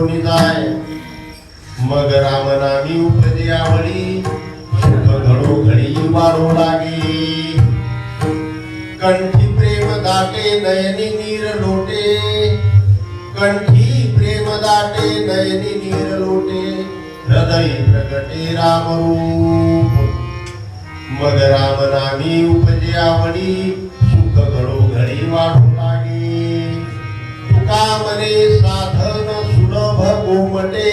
धरून जाय मग राम नामी उपजे आवडी सुख घडो घडी वाढो लागे कंठी प्रेम दाटे नयनी नीर लोटे कंठी प्रेम दाटे नयनी नीर लोटे हृदय प्रगटे राम रूप मग राम नामी उपजे आवडी सुख घडो घडी वाढो लागे तुका मने साधन सुलभ गोमटे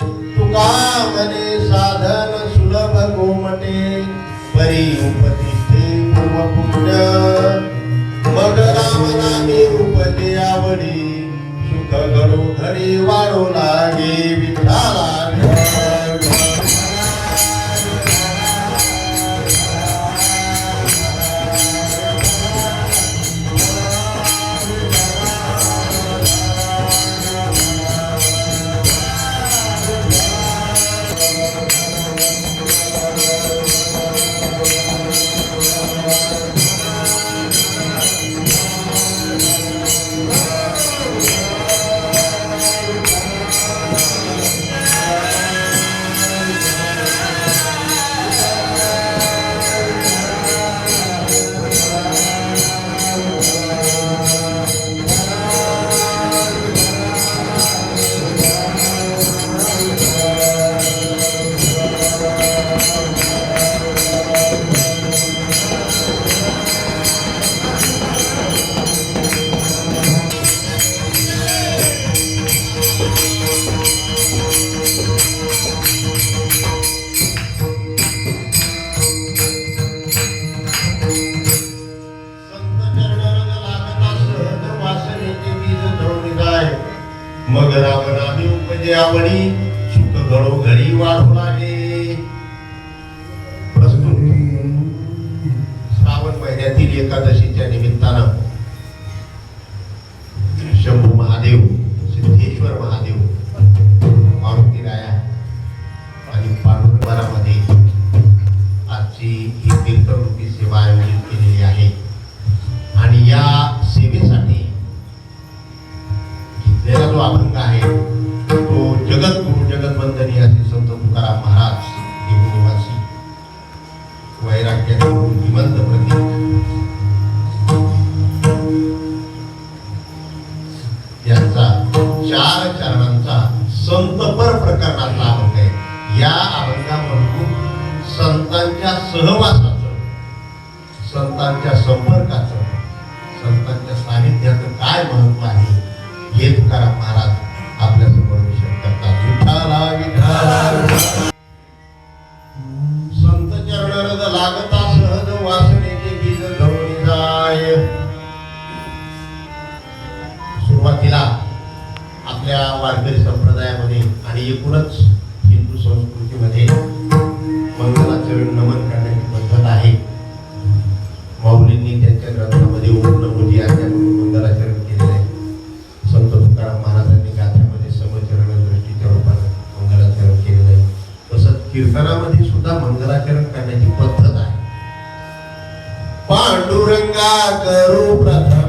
तुका मने साधन सुलभ गोमटे परी उपतिष्ठे पूर्व पुण्य मग राम नामी उपजे आवडी सुख घडो घडी वाढो लागे विठ्ठला मग राम नामी उपजे आवडी सुख घडो घडी वाढो लागे प्रस्तुत श्रावण महिन्यातील एकादशीच्या निमित्तानं शंभू महादेव सिद्धेश्वर महादेव मारुतीराया आणि पांडुरंगामध्ये आजची ही तीर्थरूपी सेवा आयोजित केलेली आहे आणि या सेवेसाठी घेतलेला जो अभंग आहे तो जगद्गुरु जगदवंदनीय असे संत तुकाराम महाराज देहू निवासी वैराग्याचे श्रीमंत प्रतीक यांचा 4 चरणांचा संतपर प्रकरणातला अभंग आहे. या अभंगामधून संतांच्या सहवासाचं, संतांच्या संपर्काचं, संतांच्या सानिध्याचं काय महत्व आहे हे तुकाराम महाराज आपल्या समोर विषय करतात. विठाला विठाला संत चरणरज लागता सहज वासनेचे बीज धरून जाय. सुरुवातीला आपल्या वारकरी संप्रदायामध्ये आणि एकूणच हिंदू संस्कृतीमध्ये मंगलाचरण नमन करण्याची पद्धत आहे. माऊलींनी त्यांच्या ग्रंथामध्ये ओम नमोजी आज्ञाकडून मंगलाचरण केलेले आहे. संत तुकाराम महाराजांनी गाथ्यामध्ये समचरण दृष्टीच्या रूपाने मंगलाचरण केलेलं आहे. तसंच कीर्तनामध्ये सुद्धा मंगलाचरण करण्याची पद्धत आहे. पांडुरंगा करू प्रथम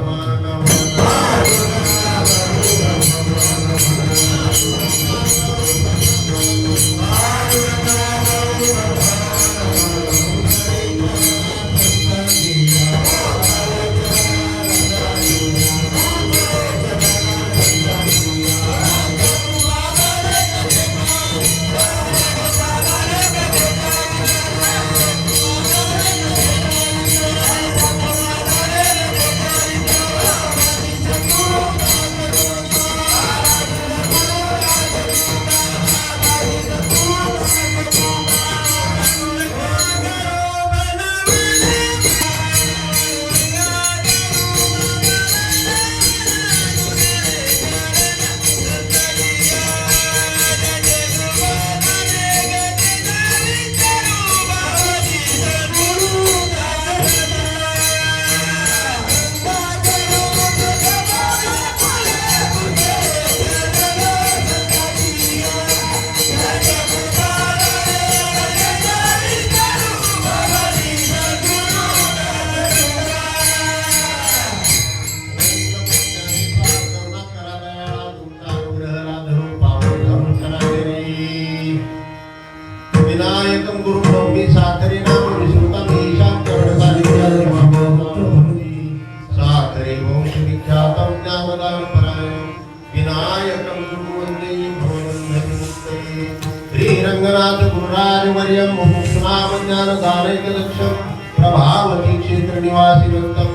श्री रंगनाथ गुरुराज वर्यम मुमुक्षुनाम ज्ञानदानैकलक्ष्यं प्रभावती क्षेत्र निवासिनंतं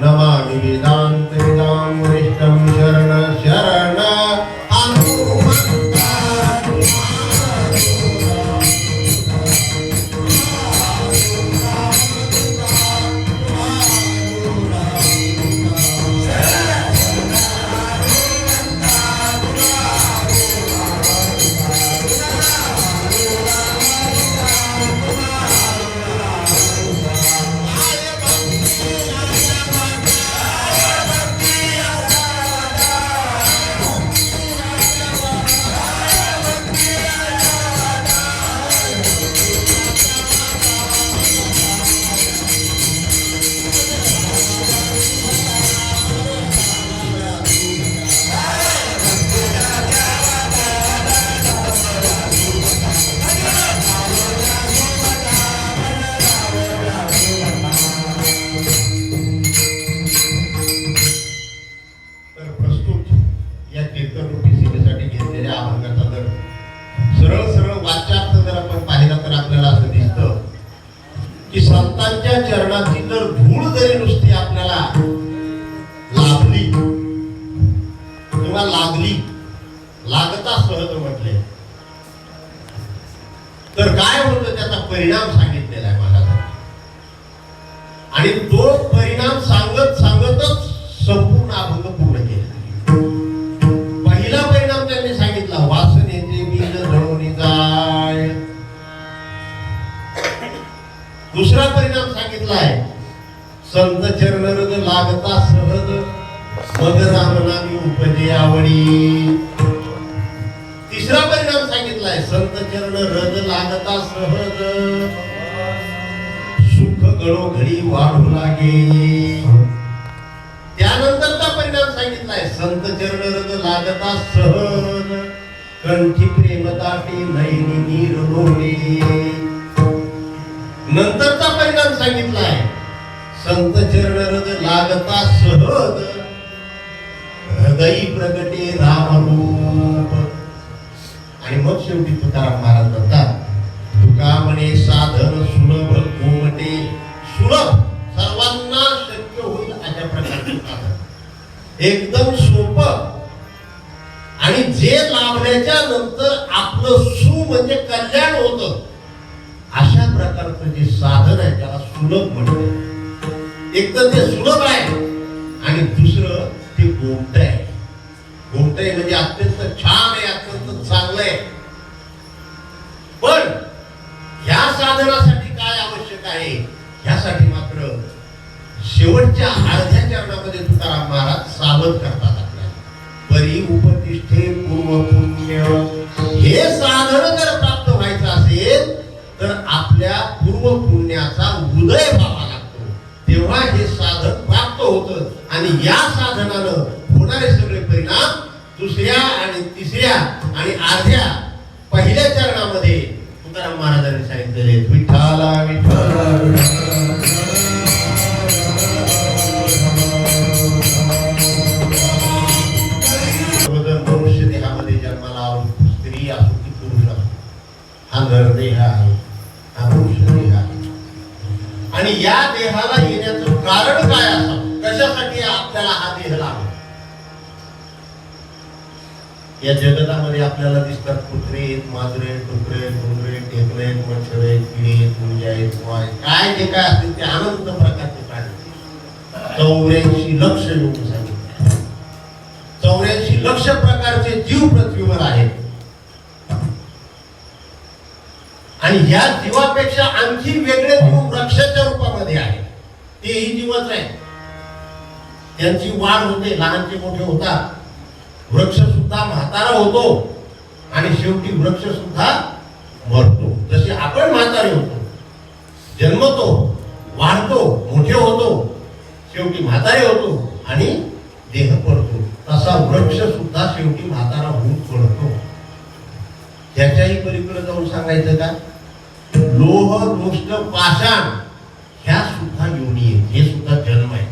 नमामि वेदांत वेदां वरिष्ठं शरण शरण संतांच्या चरणाची जर धूळ जरी नुसती आपल्याला लाभली किंवा लागली, लागता सहज म्हटले तर काय होतं त्याचा परिणाम सांगितलेला आहे महाराजांनी. आणि तो परिणाम सांगत सांगतच संपूर्ण अभंग पूर्ण केला. पहिला परिणाम त्यांनी सांगितला वासनेचे बीज जळून जाय. दुसरा परिणाम सांगितलाय संत चरण रज लागता सहज मग रामनामी उपजे आवडी. तिसरा परिणाम सांगितलाय संत चरण रज लागता सहज सुख गळोघडी वाढू लागे. त्यानंतरचा परिणाम सांगितलाय संत चरण रज लागता सहज कंठी प्रेम दाटी नैनी नीर लोणे. नंतरचा परिणाम सांगितलाय संत चरण रज लागता सहज हृदयी प्रगटे रामरूप. आणि मग शेवटी तुकाराम महाराज म्हणतात तुका म्हणे साधन सुलभ कोमटे. सुलभ सर्वांना शक्य होईल अशा प्रकारचे साधन एकदम सोपं आणि जे लाभल्याच्या नंतर आपलं सु म्हणजे कल्याण होतं अशा प्रकारचं जे साधन आहे त्याला सुलभ म्हणते. एक तर ते सुलभ आहे आणि दुसरं ते गोमट आहे. गोमट आहे म्हणजे अत्यंत छान आहे, अत्यंत चांगलं आहे. पण ह्या साधनासाठी काय आवश्यक आहे, ह्यासाठी मात्र शेवटच्या अर्ध्या चरणामध्ये तुकाराम महाराज सावध करतात आपल्याला. परी उपतिष्ठे पूर्व पुण्य. हे साधन जर प्राप्त व्हायचं असेल तर आपल्या पूर्व पुण्याचा उदय व्हावा लागतो, तेव्हा हे साधन प्राप्त होतं. आणि या साधनानं होणारे सगळे परिणाम दुसऱ्या आणि तिसऱ्या आणि अर्ध्या पहिल्या चरणामध्ये तुकाराम महाराजांनी सांगितलेले विठ्ठला विठ्ठला मनुष्य देहामध्ये जन्माला आलो, स्त्री असो की पुरुष असो, हा नरदेह आहे, हा पुरुष देह आहे. आणि या देहाला येण्याचं कारण काय असावं, कशासाठी आपल्याला हा देह लागला. या जगतामध्ये आपल्याला दिसतात कुत्रे, मांजरे, डुकरे, डोंगरे, टेकले, मच्छरे, किडे, मुंग्या, वाय, काय जे काय असतील ते अनंत प्रकारचे प्राणी. 84 लक्ष योग सांगितले. 84 लक्ष प्रकारचे जीव पृथ्वीवर आहेत. आणि ह्या जीवापेक्षा आणखी वेगळे जीव वृक्षाच्या रूपामध्ये आहेत. तेही जीवच आहे. त्यांची वाढ होते, लहानचे मोठे होतात. वृक्ष सुद्धा म्हातारा होतो आणि शेवटी वृक्ष सुद्धा मरतो. जसे आपण म्हातारे होतो, जन्मतो, वाढतो, मोठे होतो, शेवटी म्हातारे होतो आणि देह पडतो, तसा वृक्ष सुद्धा शेवटी म्हातारा होऊन पडतो. त्याच्याही पलीकडे जाऊन सांगायचं का, लोह लोष्ट पाषाण ह्या सुद्धा योनी आहेत, हे सुद्धा जन्म आहे.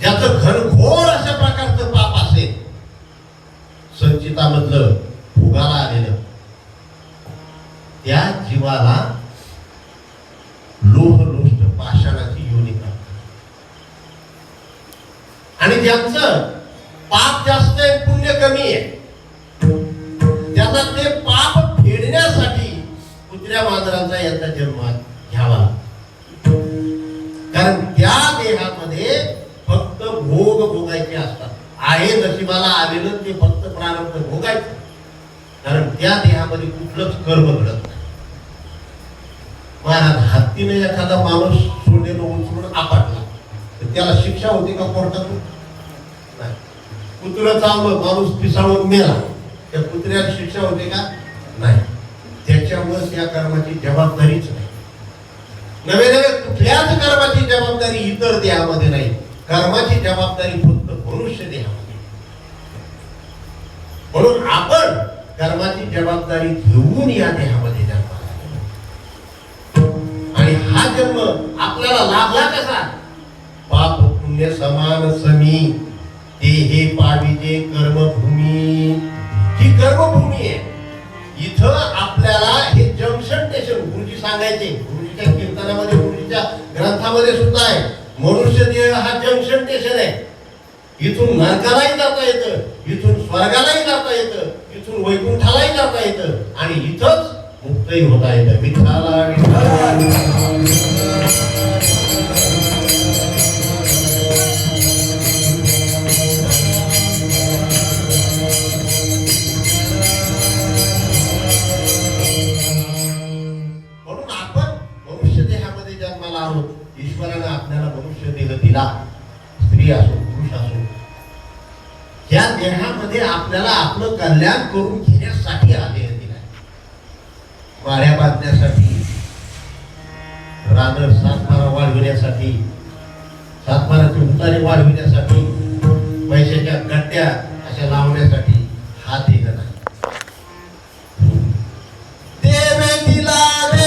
ज्याचं घनघोर अशा प्रकारचं पाप असेल संचितामधलं भोगाला आलेलं त्या जीवाला लोहलोष्ट पाषाणाची योनी करतात. आणि ज्यांचं पाप जास्त आहे पुण्य कमी आहे त्यांना ते पाप फेडण्यासाठी कुत्र्या मांजरांचा यांचा जन्म घ्यावा. कारण त्या देहामध्ये फक्त भोग भोगायचे असतात. आहे नशिबाला आलेलं ते फक्त प्रारब्ध भोगायचं. कारण त्या देहामध्ये कुठलंच कर्म घडत नाही. महाराज हत्तीने एखादा माणूस सोडलेलं उचलून आपटला तर त्याला शिक्षा होती का कोर्टातून? नाही. कुत्रा चावलं माणूस पिसाळून मेला त्या कुत्र्याला शिक्षा होते का? नाही. त्याच्यामुळे त्या कर्माची जबाबदारीच नाही. नवे नवे कुठल्याच कर्माची जबाबदारी इतर देहामध्ये नाही. कर्माची जबाबदारी फक्त मनुष्य देहामध्ये. म्हणून आपण कर्माची जबाबदारी घेऊन या देहामध्ये जन्माला आणि हा जन्म आपल्याला लाभला कसा? पाप पुण्य समान समी देहे पाविजे कर्मभूमी. ही कर्मभूमी आहे. इथं आपल्याला हे जंक्शन स्टेशन गुरुजी सांगायचे. गुरुजीच्या कीर्तनामध्ये गुरुजीच्या ग्रंथामध्ये सुद्धा आहे. मनुष्य देह हा जंक्शन स्टेशन आहे. इथून नरकालाही जाता येतं, इथून स्वर्गालाही जाता येतं, इथून वैकुंठालाही जाता येतं आणि इथंच मुक्तही होता येतं. विठ्ठला विठ्ठला. म्हणून आपण मनुष्य देहामध्ये जन्माला आहोत. ईश्वरानं आपल्याला मनुष्य देह दिला. स्त्री असो पुरुष असो या देहामध्ये आपल्याला आपलं कल्याण करून घेण्यासाठी हा देह दिलाय. वाड्या बांधण्यासाठी, रानर सातबारा वाढविण्यासाठी, सातबाराचे उतारे वाढविण्यासाठी, पैशाच्या गट्ट्या अशा लावण्यासाठी हा देह नाही. देव दिला रे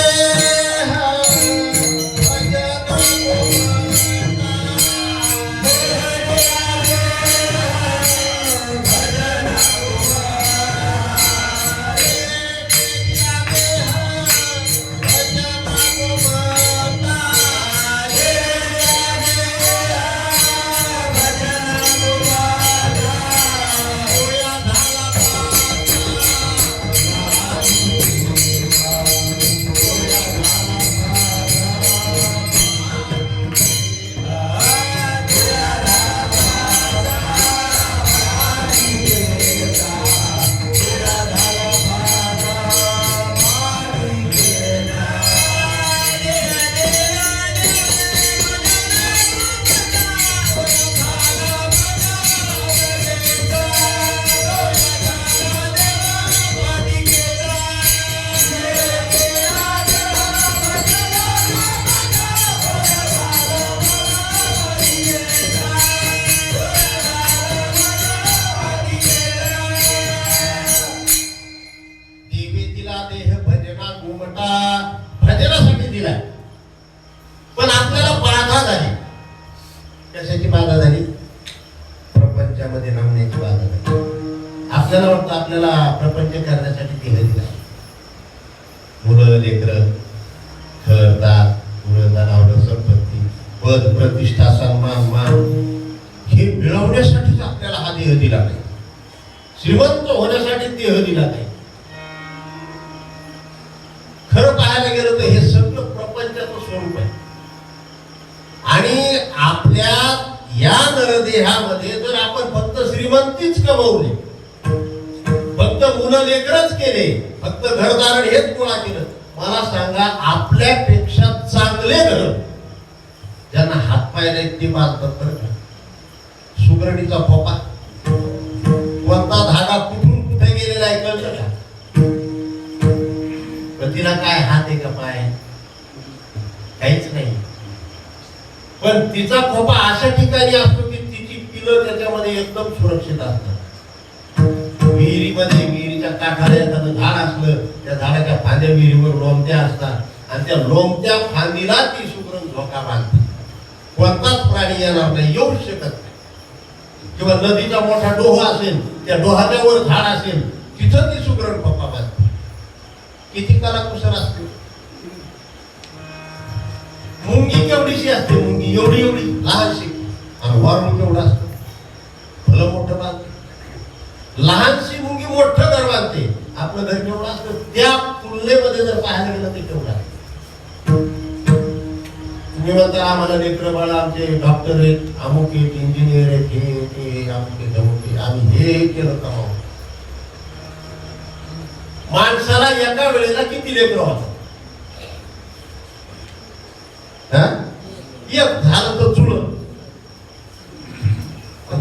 भजनासाठी दिलाय. पण आपल्याला बाधा झाली. कशाची बाधा झाली? प्रपंचामध्ये रमण्याची बाधा झाली. आपल्याला वाटतं आपल्याला प्रपंच करण्यासाठी देह दिला. मुलं लेकरं घरदार मुलं जनावरं संपत्ती पद प्रतिष्ठा सन्मान मान हे मिळवण्यासाठीच आपल्याला हा देह दिला नाही. श्रीमंत होण्यासाठी देह दिला नाही. खरं पाहायला गेलं तर हे सगळं प्रपंचाचं स्वरूप आहे. आणि आपल्या या नरदेहामध्ये जर आपण फक्त श्रीमंतीच कमवली, फक्त मुलं लेकरच केले, फक्त घरदारण हेच गोळा केलं, मला सांगा आपल्यापेक्षा चांगले घर ज्यांना हातपाय नाही ते बांधतात बरं का. सुगरणीचा खोपा कोणता धागा कुठून कुठे गेलेला आहे कळलं का? तिला काय हात आहे का पाय? काहीच नाही. पण तिचा खोपा अशा ठिकाणी असतो की तिची पिलं त्याच्यामध्ये एकदम सुरक्षित असतात. विहिरीच्या काठाला एखादं झाड असलं, त्या झाडाच्या फांद्या विहिरीवर लोंबत्या असतात आणि त्या लोंबत्या फांदीला ती सुगरण झोका बांधते. कोणताच प्राणी येणार नाही, येऊ शकत नाही. किंवा नदीचा मोठा डोहा असेल, त्या डोहाच्या वर झाड असेल, तिथं ती सुगरण पप्पा बांधते. किती कलाकुसर असते. मुंगी केवढीशी असते, मुंगी एवढी एवढी लहानशी, आणि वारुळ केवढं असतं, भलं मोठं बांधते. लहानशी मुंगी मोठं घर बांधते. आपलं घर केवढं असतं, त्या तुलनेमध्ये जर पाहायला गेलं ते केवढं आहे. तुम्ही म्हणता आम्हाला लेकरं बाळा आमचे डॉक्टर आहेत, अमुक आहेत, इंजिनियर आहेत, हे ते अमुक आहेत, अमुक आहेत, आम्ही हे केलं कमावू. माणसाला एका वेळेला किती लेकरं होतात? एक झालं तर चुळत.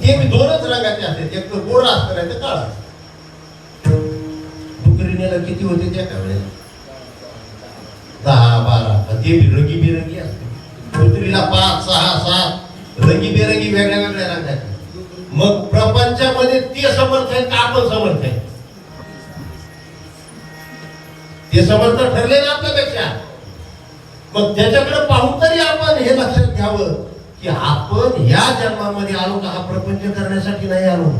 ते मी दोनच रंगाचे असते, एक तर गोरा असतं नाही तर काळा. डुकरीनेला किती होते त्या एका वेळेला? 10-12. ते रंगीबेरंगी असते. कुत्रीला 5, 6, 7 रंगीबेरंगी वेगळ्या वेगळ्या रंगाचे. मग प्रपंचामध्ये ते समर्थ आहे का आपण समर्थ आहे? ते समर्थ ठरले ना आपल्यापेक्षा. मग त्याच्याकडे पाहून तरी आपण हे लक्षात घ्यावं की आपण या जन्मामध्ये आलो का हा प्रपंच करण्यासाठी नाही आलो.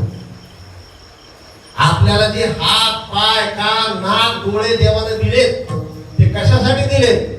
आपल्याला जे हात, पाय, कान, नाक, डोळे देवाने दिलेत ते कशासाठी दिलेत?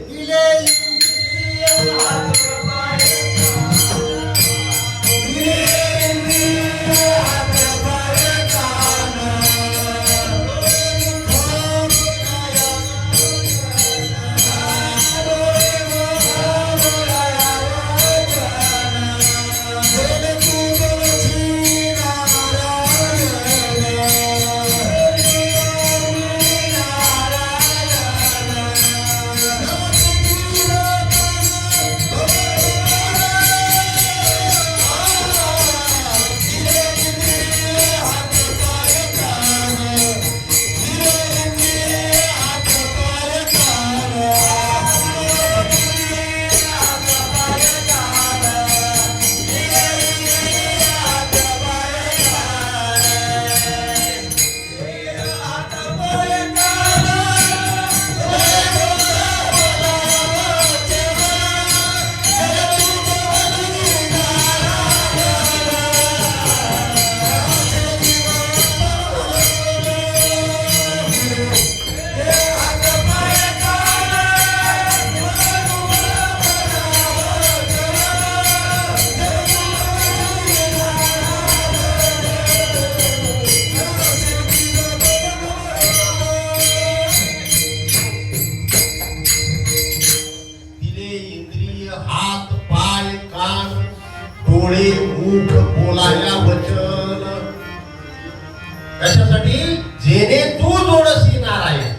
कशासाठी? जेणे तू जोडसी नारायण.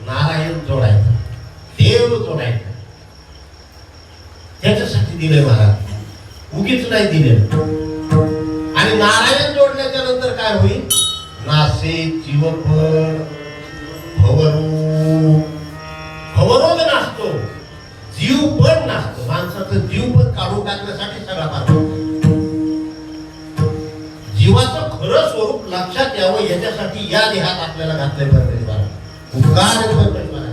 नारायण जोडायचा, देव जोडायचा, त्याच्यासाठी दिले महाराज, उगीच नाही दिले. आणि नारायण जोडल्याच्या नंतर काय होईल? नासे जीवफळ भवरूप. भवरोग नासतो, जीव पण नासतो. माणसाचं जीव पण काढून टाकण्यासाठी सगळा पाहतो. जीवाचं खरं स्वरूप लक्षात यावं याच्यासाठी या देहात आपल्याला घातले परमेश्वर. उपकार परमेश्वर.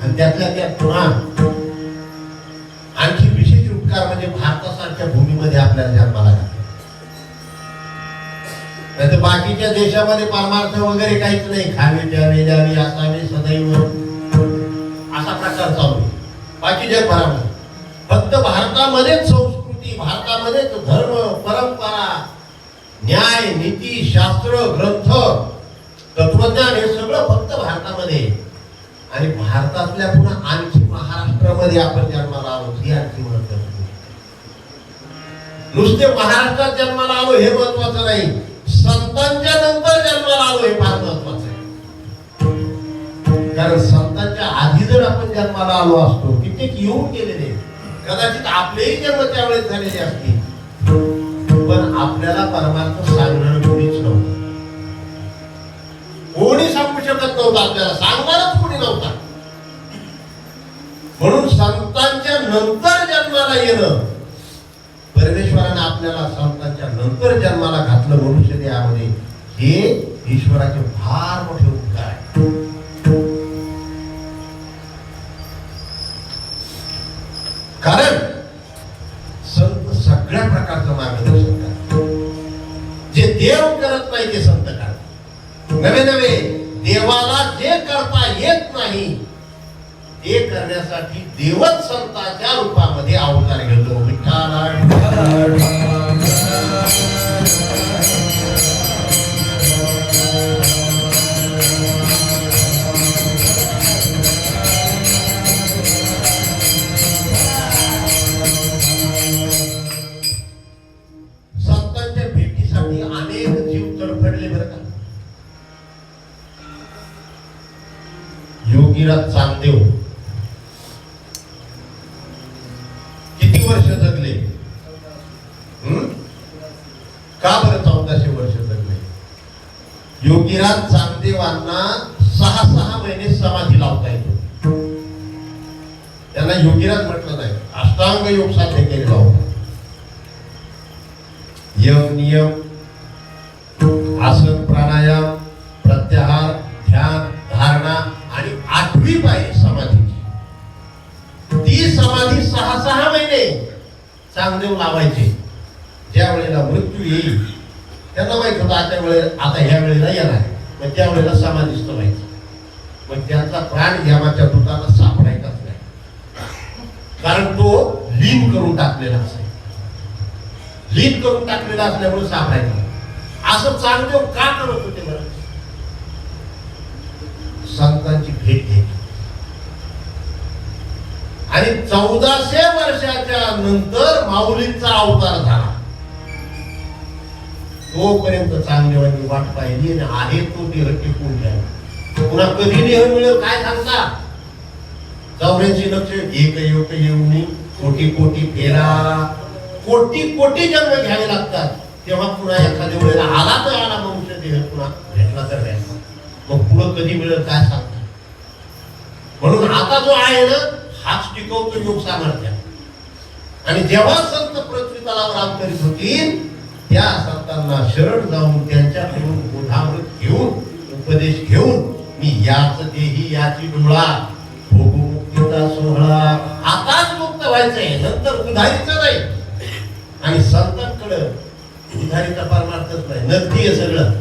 आणि त्यातल्या त्यात पुन्हा आणखी विशेष उपकार म्हणजे भारतासारख्या भूमीमध्ये आपल्याला जन्माला घातले. नाही तर बाकीच्या देशामध्ये परमार्थ वगैरे काहीच नाही. खावे द्यावे द्यावे असावे सदैव असा प्रकार चालू आहे बाकी जगभरामध्ये. फक्त भारतामध्येच संस्कृती, भारतामध्येच धर्म, परंपरा, न्याय, नीती, शास्त्र, ग्रंथ, तत्वज्ञान हे सगळं फक्त भारतामध्ये. आणि भारतातल्या पुन्हा आणखी महाराष्ट्रामध्ये आपण जन्माला आलो ही आणखी महत्वाची. नुसते महाराष्ट्रात जन्माला आलो हे महत्वाचं नाही, संतांच्या नंतर जन्माला आलो हे फार महत्वाचं आहे. कारण संतांच्या आधी जर आपण जन्माला आलो असतो, कित्येक येऊन गेलेले, कदाचित आपलेही जन्म त्यावेळेस झालेले असतील, पण आपल्याला परमार्थ सांगणार कोणीच नव्हतं. कोणी सांगू शकत नव्हतं, आपल्याला सांगणारच कोणी नव्हता. म्हणून संतांच्या नंतर जन्माला येणं, परमेश्वराने आपल्याला संतांच्या नंतर जन्माला घातलं मनुष्य देहामध्ये, हे ईश्वराचे फार मोठे उपकार आहे. कारण संत सगळ्या प्रकारचं मार्गदर्शन नाही ते संत काढतात. नवे नवे देवाला जे करता येत नाही ते करण्यासाठी देवच संतांच्या रूपामध्ये अवतार घेतो. विठ्ठल संतांच्या भेटीसाठी अनेक जीव तडफडले बरं का. योगीराज चांगदेव किती वर्ष जगले? का बरं 1400 वर्ष जगले? योगीराज चांगदेवांना 6 महिने समाधी लावता येतो. त्यांना योगीराज म्हटलं नाही, अष्टांग योग साध्य केलेला होता. यम नियम, आसन, प्राणायाम, प्रत्याहार, ध्यान, धारणा आणि 8वी पायरी समाधीची. ती समाधी 6 महिने चांगदेव लावायचे. ज्या वेळेला मृत्यू येईल त्यांना माहित होतं आता ह्या वेळेला येणार, मग त्या वेळेला समाधीस्थ व्हायचं. मग त्यांचा प्राण यमाच्या दूताला सापडायचाच नाही, कारण तो लीन करून टाकलेला असायचा. लीन करून टाकलेला असल्यामुळे सापडायचा. असं चांगदेव का करत होते बरं? संतांची भेट घ्यायची. आणि 1400 वर्षाच्या नंतर माऊलींचा अवतार झाला. तोपर्यंत चांगदेवांनी वाट पाहिली आणि आहे तो देह टिकून घ्यावा. पुन्हा कधी देह मिळेल काय सांगता? 84 लक्ष एक येऊन कोटी कोटी फेरा, कोटी कोटी जन्म घ्यावे लागतात. तेव्हा पुन्हा एखाद्या वेळेला आला तर आला मनुष्य देह, पुन्हा भेटला तर भेटला. मग पुढं कधी मिळेल काय सांगता? म्हणून आता जो आहे ना हाच टिकवतो योग सामर्थ्य. आणि जेव्हा संत पृथ्वी तलावर अवतरित होतील त्या संतांना शरण जाऊन त्यांच्याकडून बोधामृत घेऊन उपदेश घेऊन मी याच देही याची डोळा भोगू मुक्तीचा सोहळा. आताच मुक्त व्हायचंय, नंतर उधारीचं नाही. आणि संतांकडे उधारीचा परमार्थच नाही, नगदी आहे सगळं.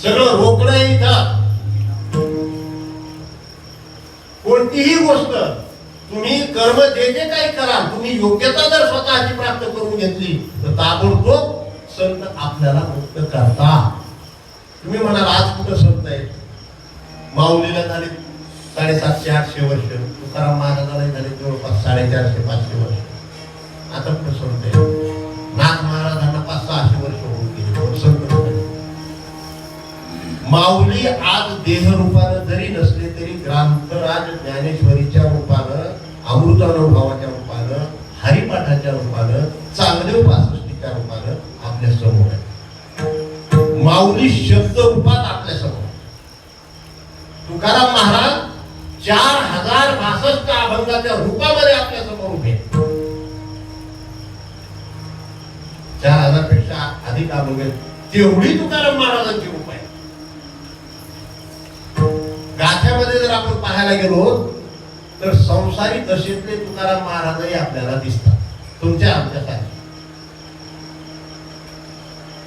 सगळं रोकडं आहे इथं. कोणतीही गोष्ट तुम्ही कर्म जे जे काही कराल, तुम्ही योग्यता जर स्वतःची प्राप्त करून घेतली तर ताबडतोब संत आपल्याला मुक्त करतात. तुम्ही म्हणाल आज कुठं संत आहे? माऊलीला झाले 750-800 वर्ष, तुकाराम महाराजाला झाले जवळपास 450-500 वर्ष. आता कुठं संत आहे? नाथ महाराजांना 500-600 वर्ष होऊन गेले, संत नाही. माऊली आज देह रूपानं जरी नसले तरी ग्रंथराज ज्ञानेश्वरीच्या रूपानं, अमृतानुभवाच्या रूपानं, हरिपाठाच्या रूपानं, चांगदेव 65च्या रूपानं आपल्या समोर आहे. माऊली शब्द रूपात आपल्या समोर. तुकाराम महाराज 4062 अभंगाच्या रूपामध्ये आपल्या समोर उभे. 4000 पेक्षा अधिक अभंग, तेवढी तुकाराम महाराजांची रूप आहे. गाथ्यामध्ये जर आपण पाहायला गेलो तर संसारी दशेतले तुकाराम महाराजही आपल्याला दिसतात, तुमच्या आमच्यासाठी.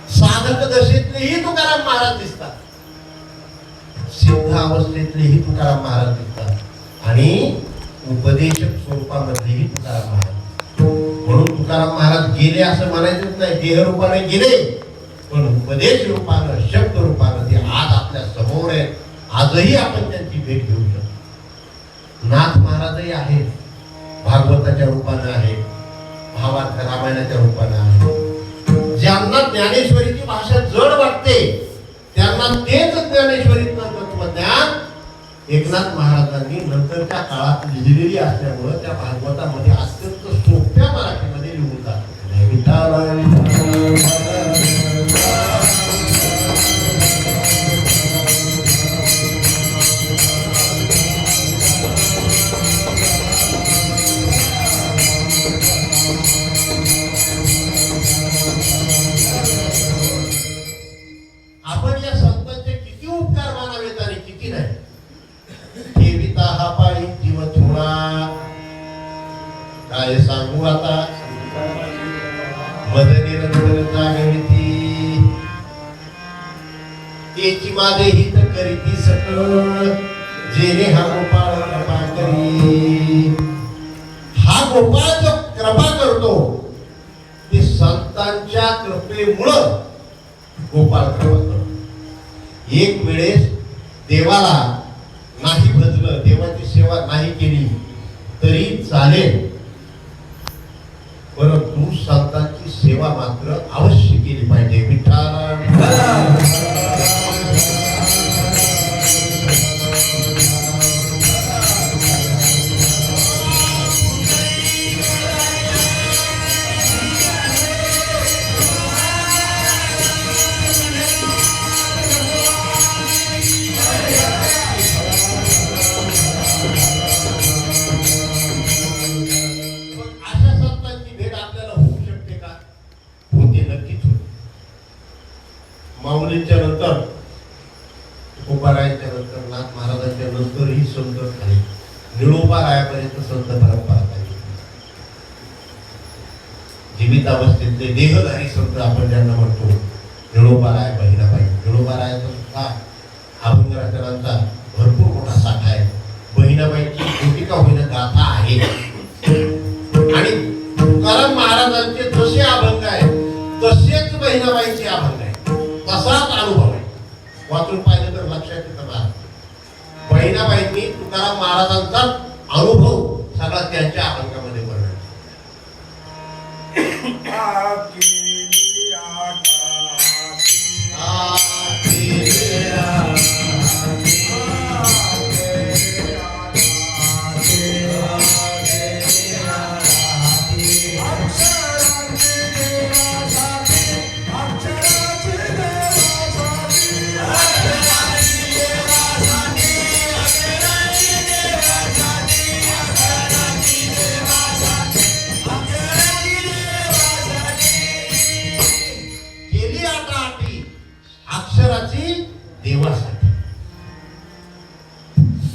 साधक दशेतलेही तुकाराम महाराज दिसतात, सिद्ध अवस्थेतलेही तुकाराम महाराज दिसतात आणि उपदेशक स्वरूपामधलेही तुकाराम महाराज. म्हणून तुकाराम महाराज गेले असं म्हणायचंच नाही, देह रूपाने गेले, पण उपदेश रूपानं, शब्द रूपानं ते आज आपल्या समोर आहे. आजही आपण त्यांची भेट घेऊ शकतो. नाथ महाराजही आहेत, भागवताच्या रूपानं आहे, भावार्थ रामायणाच्या रूपानं आहे. ज्यांना ज्ञानेश्वरीची भाषा जड वाटते त्यांना तेच ज्ञानेश्वरीतलं तत्वज्ञान एकनाथ महाराजांनी नंतरच्या काळात लिहिलेली असल्यामुळे त्या भागवतामध्ये अत्यंत सोप्या मराठीमध्ये लिहून जातात. आपण या संतांचे किती उपकार मानावेत आणि किती नाही. ठेविता हा पायी जीव थोडा, काय सांगू आता, मद निरंतर जागविती. याची माझे हित करीती सकळ जेणे हा गोपाळ कृपा करी. हा गोपाळ जो कृपा करतो ते संतांच्या कृपेमुळं गोपाळ कृपा करतो. एक वेळेस देवाला नाही भजलं, देवाची सेवा नाही केली तरी चालेल, परंतु संतांची सेवा मात्र अवश्य केली पाहिजे. माऊलींच्या नंतर, तुकोबारायांच्या नंतर, नाथ महाराजांच्या नंतर ही संत झाले. निळोबारायापर्यंत संत परंपरा झाली. जीवित अवस्थेतले देहधारी संत आपण ज्यांना म्हणतो, निळोबाराय, बहिणाबाई. निळोबारायाचा सुद्धा अभंग रचनांचा भरपूर मोठा साठा आहे. बहिणाबाईची छोटी का होईना गाथा आहे. आणि तुकाराम महाराजांचे जसे अभंग आहे तसेच बहिणाबाईचे अभंग आहे. तसाच अनुभव आहे. वाचून पाहिलं तर लक्षात येतं. बहिणाबाईंनी तुकाराम महाराजांचा अनुभव सगळा त्यांच्या अभंगामध्ये वर्णन.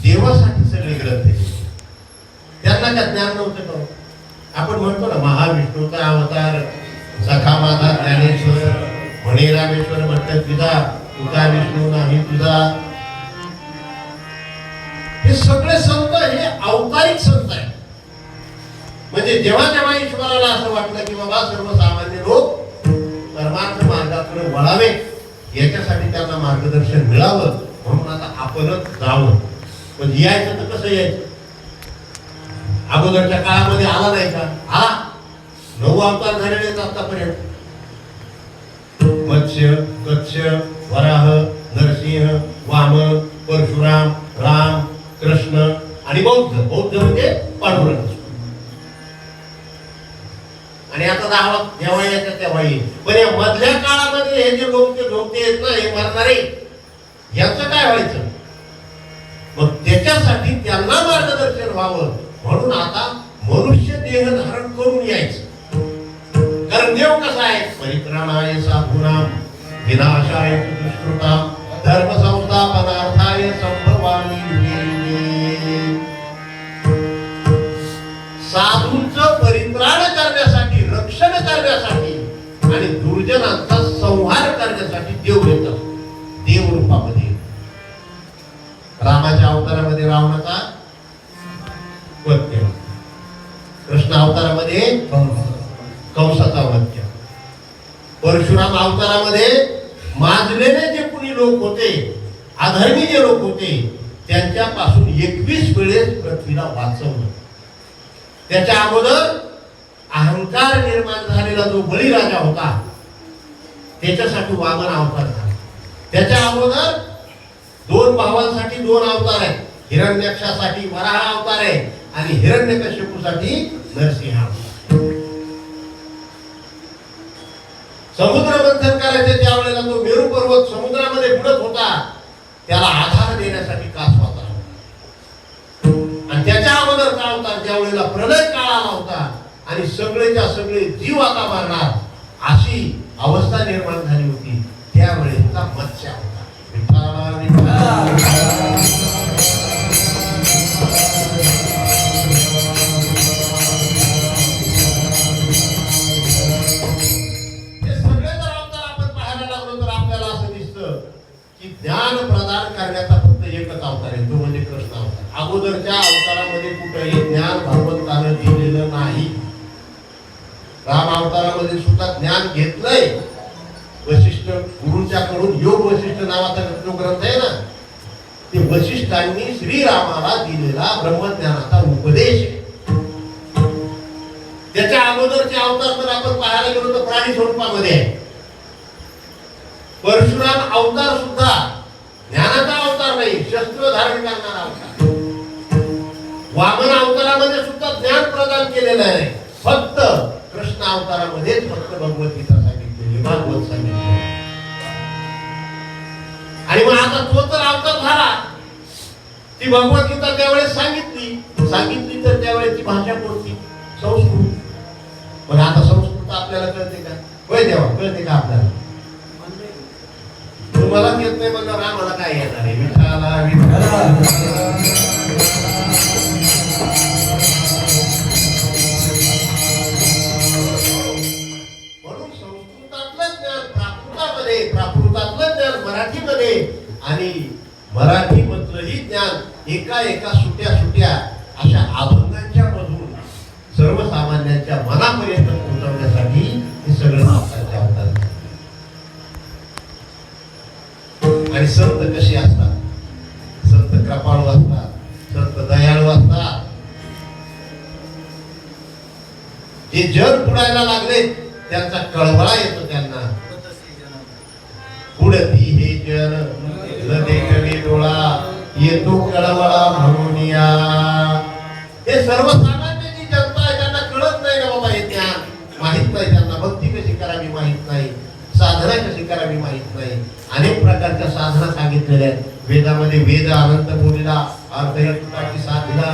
देवासाठी सगळे ग्रंथ लिहिले. त्यांना काय ज्ञान नव्हतं का? आपण म्हणतो ना, महाविष्णूचा अवतार सखा माझा ज्ञानेश्वर, म्हणे रामेश्वर म्हटलं तुझा विष्णू नाही तुझा. हे सगळे संत हे अवतारिक संत आहेत. म्हणजे जेव्हा जेव्हा ईश्वराला असं वाटलं की बाबा सर्वसामान्य लोक परमार्थ मार्गाकडे वळावे, याच्यासाठी त्यांना मार्गदर्शन मिळावं म्हणून आता आपणच जावं. पण यायचं तर कसं यायचं? अगोदरच्या काळामध्ये आला नाही का? आला. 9 अवतार झालेले आहेत आतापर्यंत. मत्स्य, कच्छ, वराह, नरसिंह, वामन, परशुराम, राम, कृष्ण आणि बौद्ध. बौद्ध म्हणजे पांडुरंग. आणि आता जेव्हा यायचं तेव्हा येईल. पण या मधल्या काळामध्ये हे जे लोक ते झोपते आहेत ना, हे मरणारे, याचं काय व्हायचं? मग त्याच्यासाठी त्यांना मार्गदर्शन व्हावं म्हणून आता मनुष्य देह धारण करून यायचं. कारण देव कसा आहे? परित्राणाय साधूनां विनाशाय दुष्कृतां धर्म संस्थापनार्थाय संभवामि युगे. साधूंचं परित्राण करण्यासाठी, रक्षण करण्यासाठी आणि दुर्जनांचा संहार करण्यासाठी देव येतात. देव रूपामध्ये रामाच्या अवतारामध्ये रावणाचा वध केला. कृष्ण अवतारामध्ये कंसाचा वध केला. परशुराम अवतारामध्ये माजलेले जे कुणी लोक होते, अधर्मी जे लोक होते, त्यांच्यापासून 21 वेळेस पृथ्वीला वाचवलं. त्याच्या अगोदर अहंकार निर्माण झालेला जो बळीराजा होता, त्याच्यासाठी वामन अवतार झाला. त्याच्या अगोदर 2 भावांसाठी 2 अवतार आहेत. हिरण्याक्षासाठी वराह अवतार आहे आणि हिरण्यकश्यपूसाठी नरसिंह अवतार. समुद्र मंथन करायचे त्यावेळेला तो मेरू पर्वत समुद्रामध्ये बुडत होता, त्याला आधार देण्यासाठी कासवाचा. आणि त्याच्या अगोदरचा अवतार ज्यावेळेला प्रलय काळ आला होता आणि सगळेच्या सगळे जीव आता मारणार अशी अवस्था निर्माण झाली होती, त्यावेळेचा मत्स्य अवतार. की ज्ञान प्रदान करण्याचा फक्त एकच अवतार आहे, तो म्हणजे कृष्ण अवतार. अगोदरच्या अवतारामध्ये कुठेही ज्ञान भगवंतानं दिलेलं नाही. राम अवतारामध्ये सुद्धा ज्ञान घेतलंय. वशिष्ठ गुरूंच्याकडून योग वशिष्ठ नावाचा जो ग्रंथ आहे ना, ते वशिष्ठांनी श्रीरामाला दिलेला ब्रह्मज्ञानाचा उपदेश आहे. त्याच्या अगोदरचे अवतार तर आपण पाहायला गेलो तर प्राणी स्वरूपामध्ये आहे. परशुराम अवतार सुद्धा ज्ञानाचा अवतार नाही, शस्त्र धारण करणारा अवतार. वामन अवतारामध्ये सुद्धा ज्ञान प्रदान केलेलं आहे. फक्त कृष्ण अवतारामध्ये फक्त भगवद्गीता सांगितलेली, भागवत सांगितले. आणि मग आता तो तर अवतार झाला, ती भगवद्गीता त्यावेळेस सांगितली तर त्यावेळेची भाषा कोणती? संस्कृत. पण आता संस्कृत आपल्याला कळते का? होय देवा, कळते का आपल्याला? तुम्हाला येत नाही म्हणणार, आम्हाला काय येणार आहे? विठाला विठाला. म्हणून संस्कृतातलं ज्ञान प्राकृतातलं ज्ञान मराठीमध्ये, आणि मराठीमधलंही ज्ञान एका सुट्या अशा अभंगांच्या मधून सर्वसामान्यांच्या मनापर्यंत पोहोचवण्यासाठी हे सगळं अवतार. आणि संत कसे असतात? संत कृपाळू असतात, संत दयाळू असतात. जे जग बुडायला लागले त्यांचा कळवळा येतो त्यांना. बुडती हे जन न देखणे डोळा, येतो कळवळा म्हणूनिया. हे सर्वसामान्य जी जनता आहे त्यांना कळत नाही ना बाबा, हे ज्ञान माहित नाही त्यांना. भक्ती कशी करावी माहित नाही, साधना कशी करावी माहित नाही. अनेक प्रकारच्या साधना सांगितलेल्या आहेत वेदामध्ये. वेद अनंत बोलीला अर्धयुक्ताची साधना,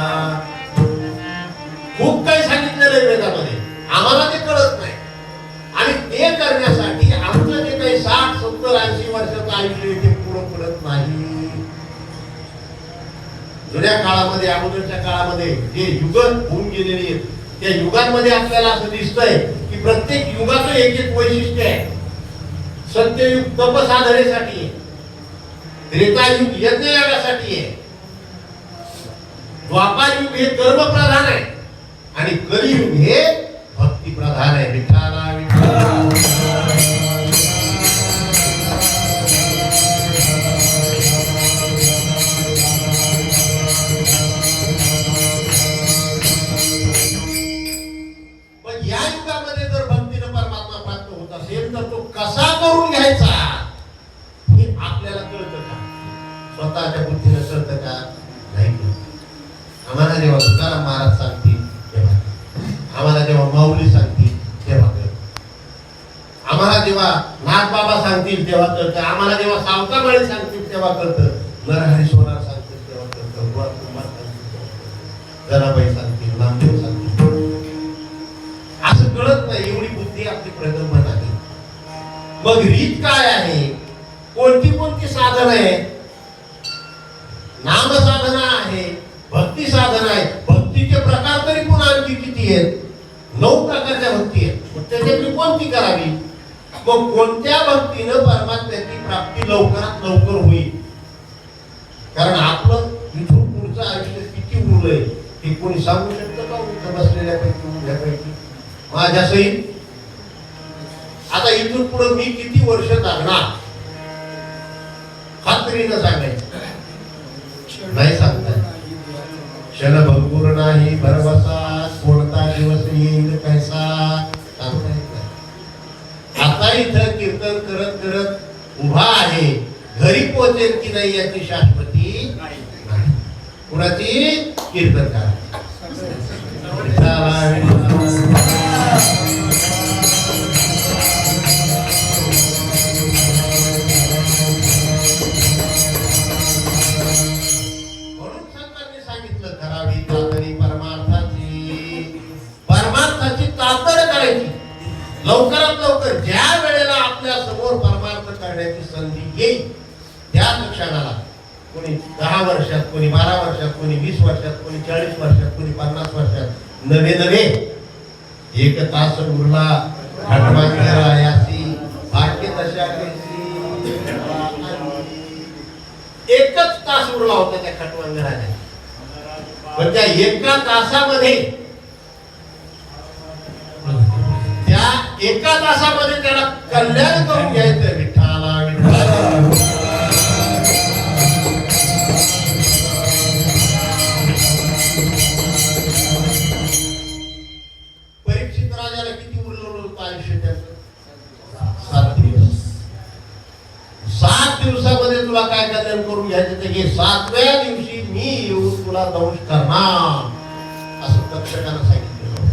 खूप काही सांगितलेलं आहे वेदामध्ये. आम्हाला ते कळत नाही. आणि ते करण्यासाठी आमचं जे काही 60, 70, 80 वर्षाचं आयुष्य ते पुढं पडत नाही. जुन्या काळामध्ये, अगोदरच्या काळामध्ये जे युग होऊन गेलेली आहेत, त्या युगांमध्ये आपल्याला असं दिसतंय की प्रत्येक युगाचं एक वैशिष्ट्य आहे. सत्ययुग तपसाधनेसाठी आहे, त्रेतायुग यज्ञयागासाठी आहे, द्वापारयुग हे कर्मप्रधान आहे, आणि कलियुग हे भक्ती प्रधान आहे. विठाला विठाला. कसा करून घ्यायचा हे आपल्याला कळतं का? स्वतःच्या बुद्धीने कळतं का? नाही. आम्हाला जेव्हा तुकाराम महाराज सांगतील तेव्हा, आम्हाला जेव्हा माऊली सांगतील तेव्हा कळतं, आम्हाला जेव्हा नाथबाबा सांगतील तेव्हा कळतं, आम्हाला जेव्हा सावकामाळी सांगतील तेव्हा कळतं, नरहरी सोनार सांगतील तेव्हा कळतं, बुवा कुमार सांगतील तेव्हा कळतं, जनाबाई सांगतील, नामदेव सांगतील. असं कळत नाही. एवढी बुद्धी आपली प्रगल्भ नाही. मग रीत काय आहे? कोणती साधन आहे? नाम साधना आहे, भक्ती साधना आहे. भक्तीचे प्रकार तरी पण आणखी किती आहेत? 9 प्रकारच्या भक्ती आहेत. मग त्याच्यातली कोणती करावी? मग कोणत्या भक्तीनं परमात्म्याची प्राप्ती लवकरात लवकर होईल? कारण आपलं इथून पुढचं आयुष्य किती उरलंय हे कोणी सांगू शकतं का? उठं बसलेल्यापैकी, उभ्यापैकी माझ्या सहित आता इथून पुढे मी किती वर्ष जगणार? खात्रीनं सांगायचं नाही, सांगता क्षण भरपूर नाही भरवसा, कोणता दिवस येईल कैसा सांगता येत नाही. आता इथं कीर्तन करत करत उभा आहे, घरी पोहोचेल की नाही याची शाश्वती नाही. कुणाची? कीर्तनकार. लवकरात लवकर ज्या वेळेला आपल्या समोर परमार्थ करण्याची संधी येईल त्याच क्षणाला, कोणी 10 वर्षात, कोणी 12 वर्षात, कोणी 20 वर्षात, कोणी 40 वर्षात, कोणी 50 वर्षात, नवे एक तास उरला भाग्य तशा तास उरला होता त्या खटवांग राजा. पण त्या एका तासामध्ये त्याला कल्याण करून घ्यायचं. विठ्ठला विठ्ठला. परीक्षित राजाला किती उरलेलं होतं आयुष्य त्याचं? 7 दिवस. 7 दिवसामध्ये तुला काय कल्याण करून घ्यायचं ते घे. 7व्या दिवशी मी येऊन तुला दंश करणार असं तक्षकानं सांगितलेलं होतं.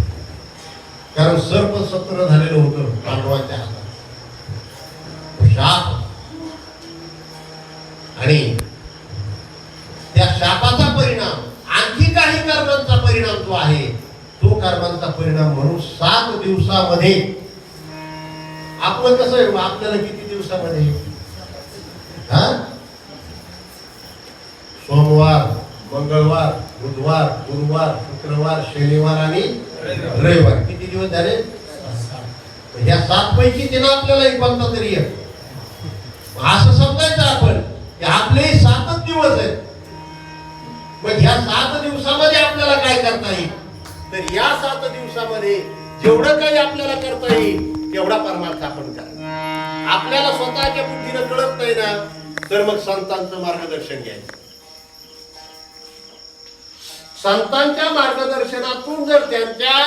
कारण सर्प सत्र झालेलं होतं पांडवांच्या हातात. शाप आणि त्या शापाचा परिणाम आणखी काही कर्मांचा परिणाम जो आहे तो कर्मांचा परिणाम म्हणून 7 दिवसामध्ये आपलं कसं आहे? आपल्याला किती दिवसामध्ये? सोमवार, मंगळवार, बुधवार, गुरुवार, शुक्रवार, शनिवार आणि रविवार. किती दिवस झाले? ह्या 7 पैकी तिनं आपल्याला कोणता तरी एक असं समजायचं आपण की आपले 7च दिवस आहेत. मग ह्या 7 दिवसामध्ये आपल्याला काय करता येईल? तर या 7 दिवसामध्ये जेवढं काही आपल्याला करता येईल तेवढा परमार्थ आपण करा. आपल्याला स्वतःच्या बुद्धीनं कळत नाही ना तर मग संतांचं मार्गदर्शन घ्यायचं. संतांच्या मार्गदर्शनातून जर त्यांच्या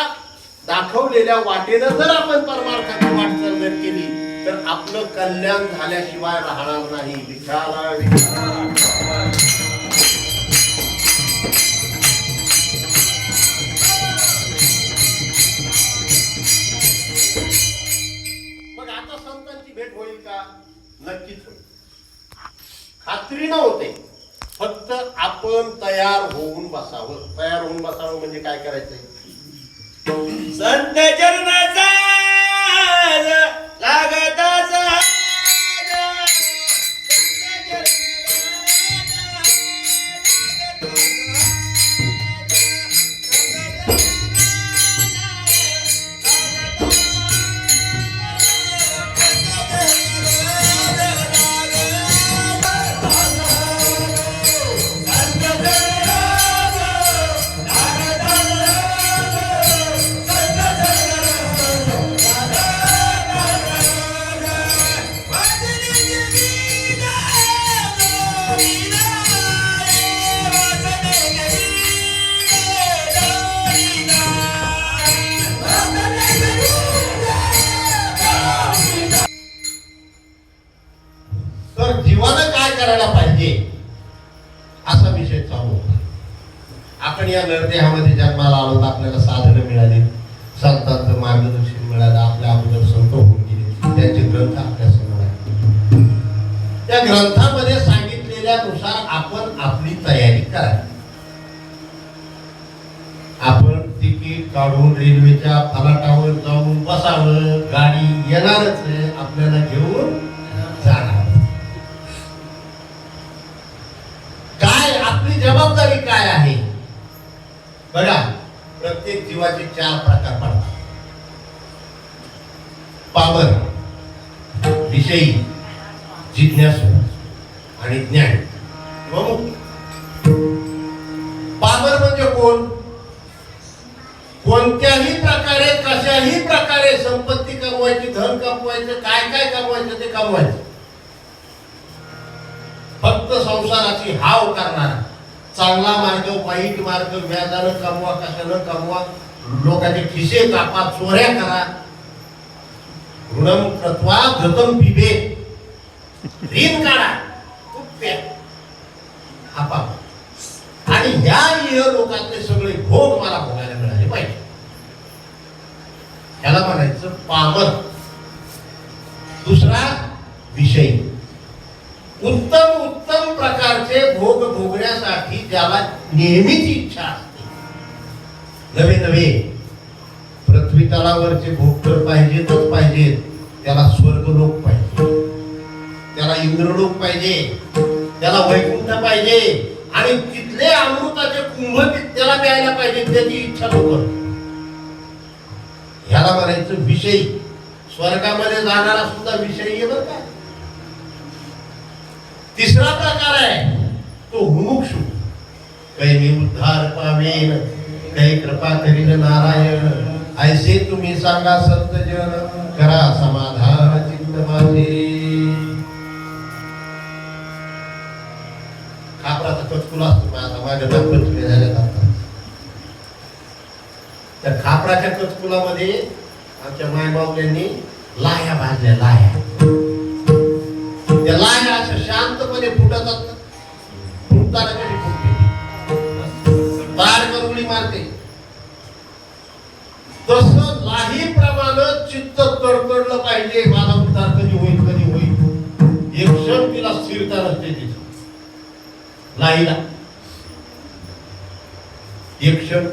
दाखवलेल्या वाटेनं जर आपण परमार्थाची वाटचाल जर केली तर आपलं कल्याण झाल्याशिवाय राहणार नाही. विठ्ठला विठ्ठला. मग आता संतांची भेट होईल का? नक्कीच होईल. खात्रीनं होते. फक्त आपण तयार होऊन बसावं. तयार होऊन बसावं म्हणजे काय करायचंय? संत चरणाचा लागता असा विषय चालू होता. आपण या नरदेहामध्ये जन्माला आलो, आपल्याला साधनं मिळाली, संतांचं मार्गदर्शन मिळालं, आपल्या अगोदर संत होऊन गेले, त्यांचे ग्रंथ आपल्या समोर आहेत. त्या ग्रंथामध्ये सांगितलेल्यानुसार आपण आपली तयारी करावी. आपण तिकीट काढून रेल्वेच्या फलाटावर जाऊन बसावं, गाडी येणारच आहे, आपल्याला घेऊन जाणार. काय आपली जबाबदारी काय आहे बघा. प्रत्येक जीवाचे 4 प्रकार पडतात. पामर, विषयी, जिज्ञासू आणि ज्ञानी. पामर म्हणजे कोण? कोणत्याही प्रकारे कशाही प्रकारे संपत्ती कमवायची, धन कमवायचं, काय काय कमवायचं ते कमवायचं. फक्त संसाराची हाव करणारा, चांगला मार्ग, वाईट मार्ग, व्याजानं कमवा, कशानं कमवा, लोकांचे खिसे कापा, चोऱ्या करा. ऋणम कृत्वा घृतम पिबे, ऋण काढा, कुप्या हा पाप. आणि ह्या लोकांचे सगळे भोग मला भोगायला मिळाले पाहिजे. त्याला म्हणायचं पामर. दुसरा विषयी, उत्तम उत्तम प्रकारचे भोग भोगण्यासाठी ज्याला नेहमीची इच्छा असते. नवे नवे पृथ्वी तलावरचे भोग तर पाहिजेतच पाहिजेत. त्याला स्वर्गलोक पाहिजे, त्याला इंद्रलोक पाहिजे, त्याला वैकुंठ पाहिजे आणि तिथले अमृताचे कुंभ त्याला प्यायला पाहिजे. त्याची इच्छा नको. ह्याला म्हणायचं विषयी. स्वर्गामध्ये जाणारा सुद्धा विषयी आहे बरं का. तिसरा प्रकार आहे तो तो मुमुक्षु काही मी उद्धार पावेन काही कृपा करीन नारायण ऐसे तुम्ही सांगा संतजन करा समाधान चित्त माझे खापराचा कचकुला असतो माझा माझ्या दाम्पत्य झाल्यात आता त्या खापराच्या कचकुलामध्ये आमच्या मायबाबल्यांनी लाह्या भाजल्या लाह्या त्या लाह्या अशा शांतपणे फुटतात फुटताना कधी फुटते तार करुणी मारते तसं लाही प्रमाणे चित्त तडतडलं पाहिजे माझा उद्धार कधी होईल एक क्षण तिला स्थिरता नसते तिची लाहीला एक क्षण